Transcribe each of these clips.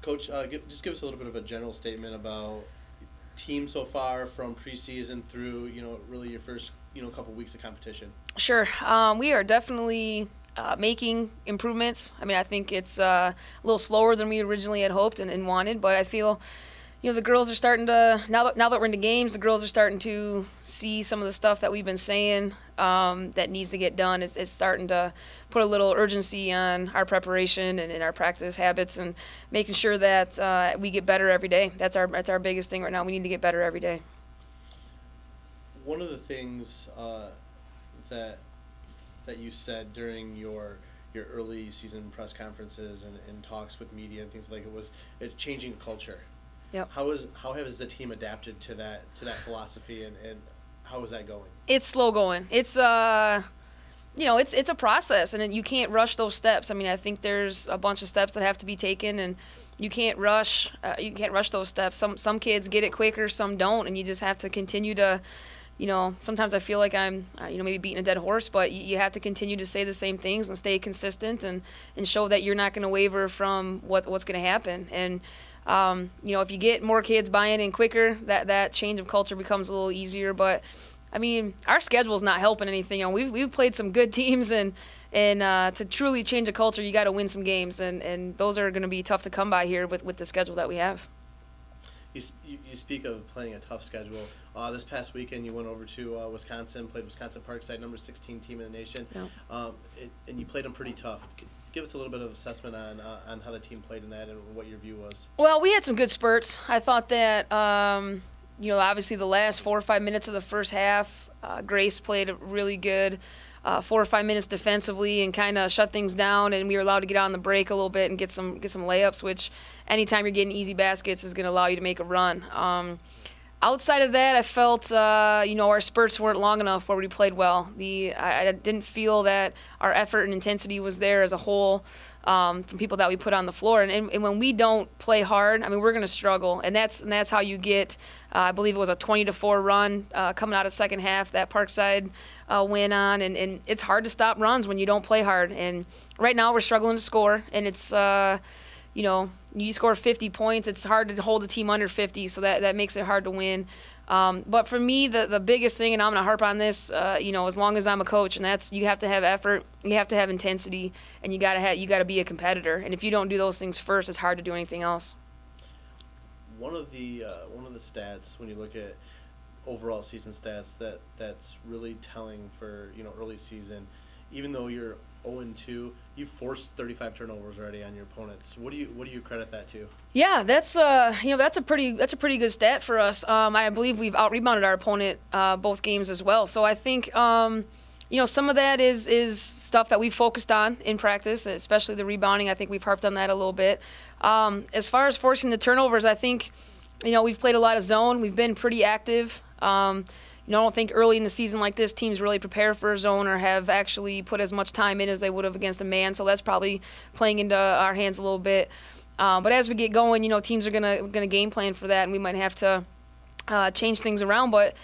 Coach, just give us a little bit of a general statement about team so far from preseason through, really your first, couple weeks of competition. Sure. We are definitely making improvements. I mean, I think it's a little slower than we originally had hoped and wanted, but I feel, the girls are starting to, now that we're into games, the girls are starting to see some of the stuff that we've been saying that needs to get done. It's starting to put a little urgency on our preparation and in our practice habits and making sure that we get better every day. That's our biggest thing right now. We need to get better every day. One of the things that you said during your early season press conferences and talks with media and things like it's changing culture. Yep. How has the team adapted to that philosophy and how is that going? It's slow going. It's it's a process, and you can't rush those steps. I mean, I think there's a bunch of steps that have to be taken, and you can't rush those steps. Some kids get it quicker, some don't, and you just have to continue to, sometimes I feel like I'm, maybe beating a dead horse, but you have to continue to say the same things and stay consistent and show that you're not going to waver from what's going to happen. And if you get more kids buying in quicker, that change of culture becomes a little easier. But I mean, our schedule's not helping anything. We've played some good teams, and to truly change a culture, you got to win some games, and those are going to be tough to come by here with the schedule that we have. You speak of playing a tough schedule. This past weekend, you went over to Wisconsin, played Wisconsin Parkside, number 16 team in the nation, Yep. And you played them pretty tough. Give us a little bit of assessment on how the team played in that and what your view was. Well, we had some good spurts. I thought that, obviously the last 4 or 5 minutes of the first half, Grace played really good. 4 or 5 minutes defensively and kind of shut things down, and we were allowed to get on the break a little bit and get some layups, which anytime you're getting easy baskets is going to allow you to make a run. Outside of that, I felt our spurts weren't long enough where we played well. I didn't feel that our effort and intensity was there as a whole from people that we put on the floor. And when we don't play hard, I mean, we're going to struggle, and that's how you get. I believe it was a 20-4 run coming out of second half that Parkside win on, and it's hard to stop runs when you don't play hard. And right now we're struggling to score, and it's you score 50 points, it's hard to hold a team under 50, so that makes it hard to win. But for me, the biggest thing, and I'm going to harp on this, as long as I'm a coach, and that's you have to have effort, you have to have intensity, and you got to be a competitor. And if you don't do those things first, it's hard to do anything else. One of the stats when you look at overall season stats that's really telling for early season, even though you're 0-2, you forced 35 turnovers already on your opponents. What do you credit that to? Yeah, that's a pretty good stat for us. I believe we've out-rebounded our opponent both games as well. So I think some of that is stuff that we've focused on in practice, especially the rebounding. I think we've harped on that a little bit. As far as forcing the turnovers, I think we've played a lot of zone. We've been pretty active. I don't think early in the season like this teams really prepare for a zone or have actually put as much time in as they would have against a man, so that's probably playing into our hands a little bit. But as we get going, teams are gonna game plan for that, and we might have to change things around. But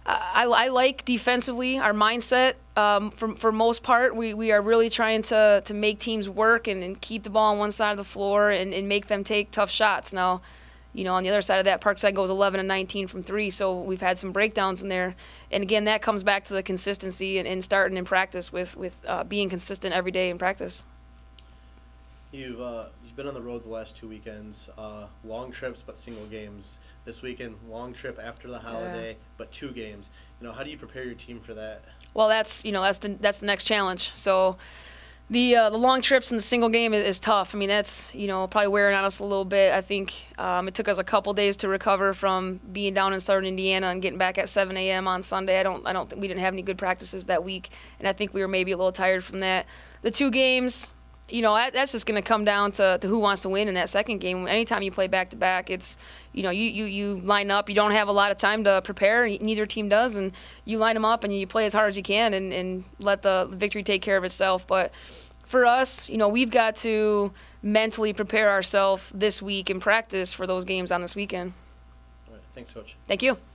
I like defensively our mindset. For most part, we are really trying to make teams work and keep the ball on one side of the floor and make them take tough shots. Now, on the other side of that, Parkside goes 11-19 from 3, so we've had some breakdowns in there. And again, that comes back to the consistency and starting in practice with being consistent every day in practice. You've been on the road the last 2 weekends, long trips but single games. This weekend, long trip after the holiday, but 2 games. How do you prepare your team for that? Well, that's the next challenge. So the long trips and the single game is tough. I mean, that's probably wearing on us a little bit. I think it took us a couple days to recover from being down in Southern Indiana and getting back at 7 a.m. on Sunday. I don't think we didn't have any good practices that week, and I think we were maybe a little tired from that. The 2 games, that's just going to come down to who wants to win in that second game. Anytime you play back to back, it's you line up. You don't have a lot of time to prepare. Neither team does, and you line them up and you play as hard as you can and let the victory take care of itself. But for us, we've got to mentally prepare ourselves this week in practice for those games on this weekend. All right. Thanks, Coach. Thank you.